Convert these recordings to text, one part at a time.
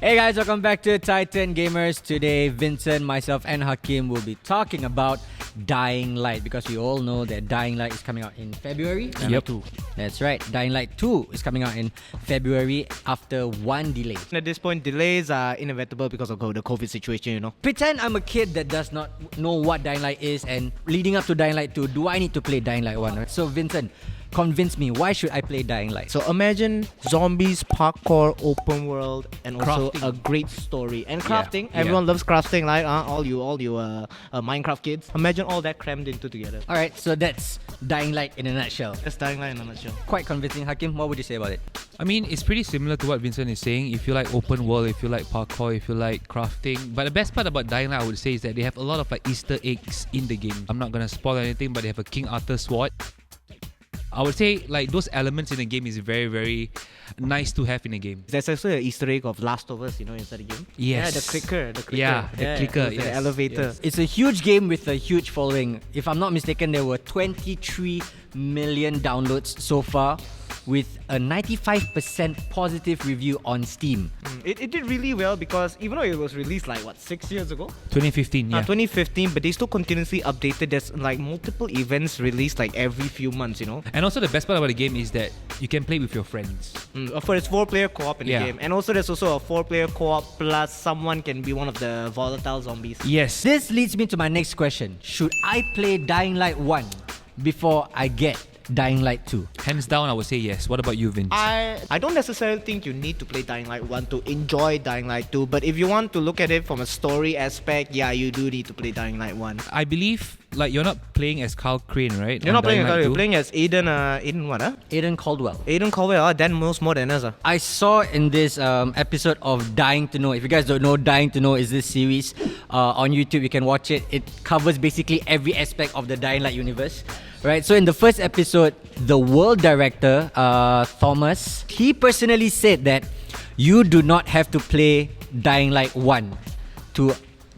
Hey guys, welcome back to Titan Gamers. Today, Vincent, myself and Hakim will be talking about Dying Light because we all know that Dying Light is coming out in February. Yep. 2. That's right. Dying Light 2 is coming out in February after one delay. At this point, delays are inevitable because of the COVID situation, you know. Pretend I'm a kid that does not know what Dying Light is, and leading up to Dying Light 2, do I need to play Dying Light 1? Right? So Vincent, convince me, why should I play Dying Light? So imagine zombies, parkour, open world, and also Crafting. a great story. And crafting, Yeah. everyone loves crafting, like all you Minecraft kids. Imagine all that crammed into together. Alright, so that's Dying Light in a nutshell. That's Dying Light in a nutshell. Quite convincing. Hakim, what would you say about it? I mean, it's pretty similar to what Vincent is saying. If you like open world, if you like parkour, if you like crafting. But the best part about Dying Light, I would say, is that they have a lot of like Easter eggs in the game. I'm not gonna spoil anything, but they have a King Arthur sword. I would say like those elements in the game is very, very nice to have in the game. There's also an Easter egg of Last of Us, inside the game. Yes. Yeah, the clicker. Yeah, the clicker. The Yes, elevator. yes. It's a huge game with a huge following. If I'm not mistaken, there were 23 million downloads so far, with a 95% positive review on Steam. It did really well because even though it was released 6 years ago? 2015, yeah. 2015, but they still continuously updated. There's multiple events released every few months, And also the best part about the game is that you can play with your friends. For its 4-player co-op in the Yeah. game. And also there's also a 4-player co-op plus someone can be one of the volatile zombies. Yes. This leads me to my next question. Should I play Dying Light 1 before I get Dying Light 2? Hands down, I would say yes. What about you, Vince? I don't necessarily think you need to play Dying Light 1 to enjoy Dying Light 2, but if you want to look at it from a story aspect, yeah, you do need to play Dying Light 1. I believe you're not playing as Carl Crane, right? You're on not playing Dying as Light you're 2? playing as Aiden what? Aiden Caldwell. Aiden Caldwell, Dan knows more than us. I saw in this episode of Dying to Know. If you guys don't know, Dying to Know is this series on YouTube. You can watch it. It covers basically every aspect of the Dying Light universe. Right, so in the first episode, the world director, Thomas, he personally said that you do not have to play Dying Light 1 to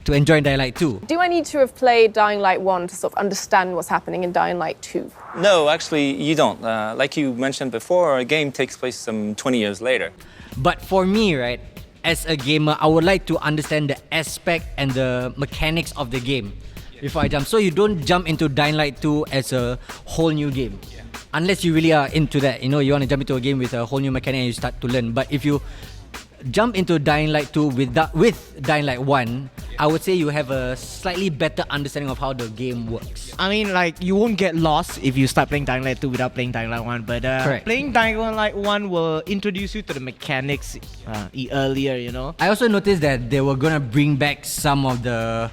enjoy Dying Light 2. Do I need to have played Dying Light 1 to sort of understand what's happening in Dying Light 2? No, actually, you don't. Like you mentioned before, a game takes place some 20 years later. But for me, right, as a gamer, I would like to understand the aspect and the mechanics of the game before I jump. So you don't jump into Dying Light 2 as a whole new game. Unless you really are into that. You want to jump into a game with a whole new mechanic and you start to learn. But if you jump into Dying Light 2 with Dying Light 1, I would say you have a slightly better understanding of how the game works. I mean, you won't get lost if you start playing Dying Light 2 without playing Dying Light 1, but Correct. playing Dying Light 1 will introduce you to the mechanics earlier, I also noticed that they were gonna bring back some of the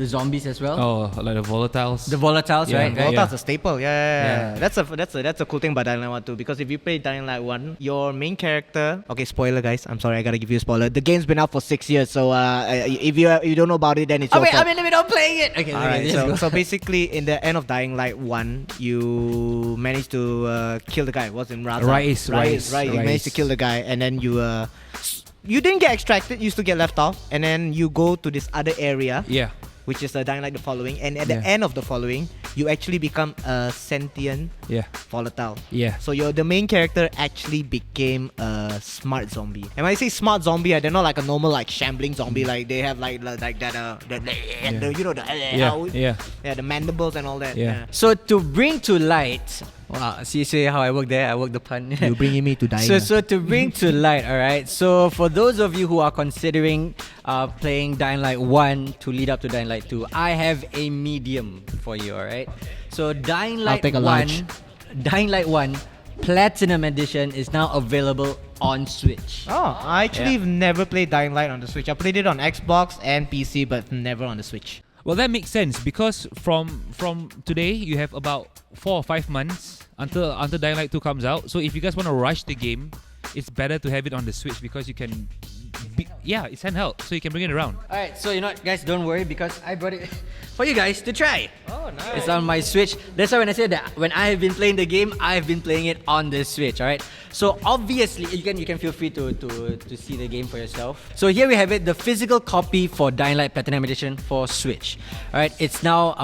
zombies as well. Oh, like the volatiles. The volatiles, Yeah, right? yeah. Volatile's a staple, yeah. Yeah. That's a cool thing about Dying Light 1 too, because if you play Dying Light 1, your main character, okay, spoiler guys, I'm sorry, I gotta give you a spoiler. The game's been out for 6 years, so if you don't know about it, then it's your fault. let me not playing it. Okay, Alright, so basically in the end of Dying Light 1, you managed to kill the guy. What's in Raza? Rais. You managed to kill the guy, and then you didn't get extracted, you still get left off, and then you go to this other area, Yeah. which is Dying Light the Following, and at the Yeah. end of the Following, you actually become a sentient Yeah. volatile. Yeah. So the main character actually became a smart zombie. And when I say smart zombie, they're not like a normal shambling zombie. Like they have like that the mandibles and all that. Yeah. So to bring to light, wow, see how I work there? I work the pun. You're bringing me to dying. So to bring to light, alright. So for those of you who are considering playing Dying Light 1 to lead up to Dying Light 2, I have a medium for you, alright. So Dying Light take a 1, large. Dying Light 1 Platinum Edition is now available on Switch. Oh, I actually have never played Dying Light on the Switch. I played it on Xbox and PC, but never on the Switch. Well, that makes sense because from today you have about 4 or 5 months until Dying Light 2 comes out. So if you guys want to rush the game, it's better to have it on the Switch because you can. It's handheld, so you can bring it around. Alright, so guys, don't worry because I brought it for you guys to try. Oh, nice. It's on my Switch. That's why when I said that when I have been playing the game, I have been playing it on the Switch. Alright. So obviously you can feel free to see the game for yourself. So here we have it, the physical copy for Dying Light Platinum Edition for Switch. Alright, it's now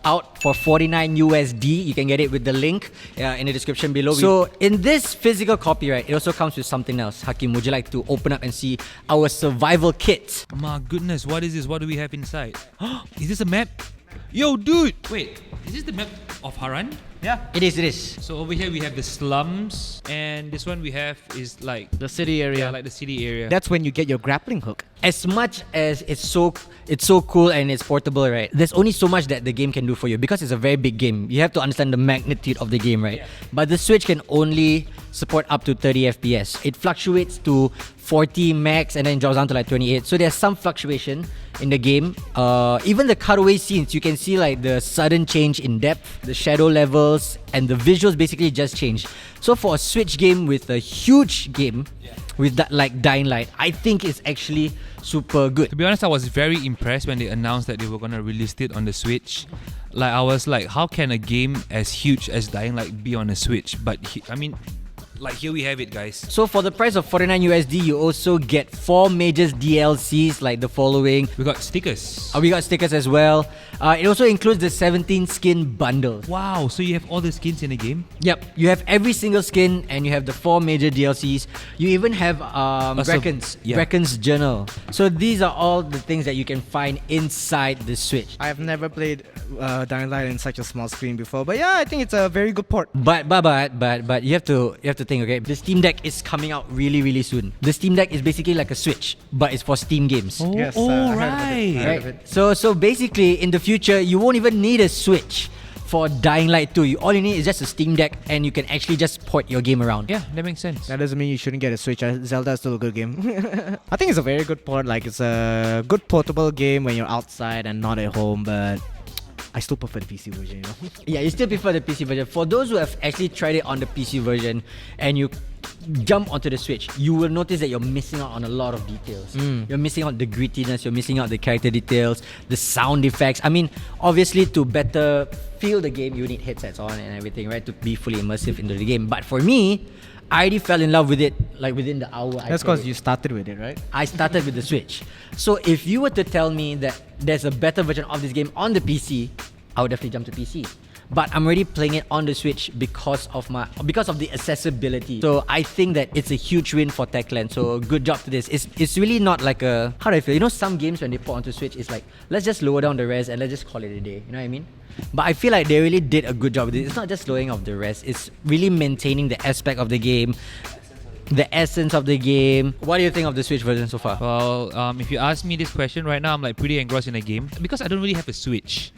out for $49 USD. You can get it with the link in the description below. So in this physical copy, right, it also comes with something else. Hakim, would you like to open up and see our survival kit. My goodness, what is this? What do we have inside? Is this a map? Yo, dude! Wait, is this the map of Haran? Yeah. It is. So over here we have the slums, and this one we have is like The city area. yeah, like the city area. That's when you get your grappling hook. As much as it's so cool and it's portable, right? There's only so much that the game can do for you because it's a very big game. You have to understand the magnitude of the game, right? But the Switch can only support up to 30 FPS. It fluctuates to 40 max and then drops down to like 28. So there's some fluctuation in the game. Even the cutaway scenes, you can see like the sudden change in depth, the shadow levels, and the visuals basically just change. So for a Switch game with a huge game, with that like Dying Light, I think it's actually super good. To be honest, I was very impressed when they announced that they were gonna release it on the Switch. Like I was like, how can a game as huge as Dying Light be on a Switch? But I mean, like here we have it, guys. So for the price of 49 USD, you also get 4 major DLCs like the following. We got stickers. We got stickers as well. It also includes the 17 skin bundles. Wow, so you have all the skins in the game? Yep, you have every single skin and you have the 4 major DLCs. You even have Brecken's journal. So these are all the things that you can find inside the Switch. I have never played Dying Light in such a small screen before, but yeah, I think it's a very good port. But you have to think, okay, the Steam Deck is coming out really soon. The Steam Deck is basically like a Switch, but it's for Steam games. Oh, Yes, oh I heard of it. right. So basically in the future you won't even need a Switch for Dying Light 2. All you need is just a Steam Deck and you can actually just port your game around. Yeah, that makes sense. That doesn't mean you shouldn't get a Switch. Zelda is still a good game. I think it's a very good port. Like, it's a good portable game when you're outside and not at home, but I still prefer the PC version, you know? Yeah, you still prefer the PC version. For those who have actually tried it on the PC version and you jump onto the Switch, you will notice that you're missing out on a lot of details. You're missing out the grittiness, you're missing out the character details, the sound effects. I mean, obviously to better feel the game, you need headsets on and everything, right? To be fully immersive into the game. But for me, I already fell in love with it like within the hour. That's because you started with it, right? I started with the Switch. So if you were to tell me that there's a better version of this game on the PC, I would definitely jump to PC. But I'm already playing it on the Switch because of the accessibility. So I think that it's a huge win for Techland. So good job to this. It's really not like a, how do I feel? You know, some games when they put onto Switch, it's like, let's just lower down the res and let's just call it a day. You know what I mean? But I feel like they really did a good job with it. It's not just lowering of the res, it's really maintaining the aspect of the game, the essence of the game. What do you think of the Switch version so far? Well, if you ask me this question right now, I'm like pretty engrossed in the game because I don't really have a Switch.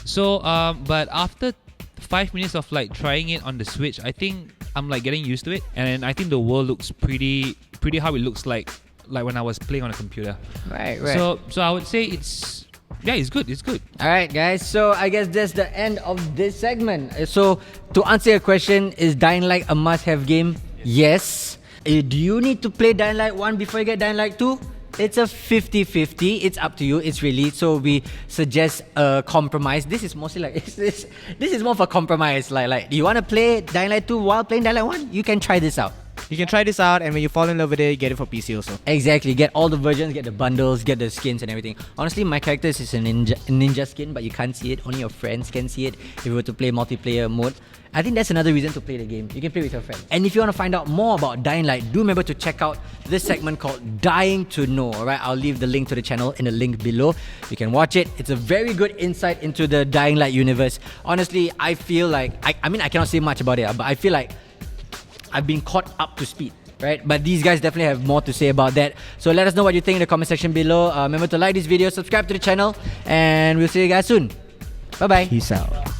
So, but after 5 minutes of like trying it on the Switch, I think I'm like getting used to it, and I think the world looks pretty how it looks like when I was playing on a computer. Right. So I would say it's good. It's good. Alright guys, so I guess that's the end of this segment. So to answer your question, is Dying Light a must-have game? Yes. Do you need to play Dying Light 1 before you get Dying Light 2? It's a 50-50. It's up to you. It's really, so we suggest a compromise. This is mostly like this is more for compromise. Like you want to play Dying Light 2 while playing Dying Light 1? You can try this out. You can try this out, and when you fall in love with it, get it for PC also. Exactly. Get all the versions, get the bundles, get the skins and everything. Honestly, my character is a ninja skin, but you can't see it. Only your friends can see it if you were to play multiplayer mode. I think that's another reason to play the game. You can play with your friends. And if you want to find out more about Dying Light, do remember to check out this segment called Dying to Know. Alright, I'll leave the link to the channel in the link below. You can watch it. It's a very good insight into the Dying Light universe. Honestly, I feel like I mean I cannot say much about it, but I feel like I've been caught up to speed, right? But these guys definitely have more to say about that. So let us know what you think in the comment section below. Remember to like this video, subscribe to the channel, and we'll see you guys soon. Bye bye. Peace out.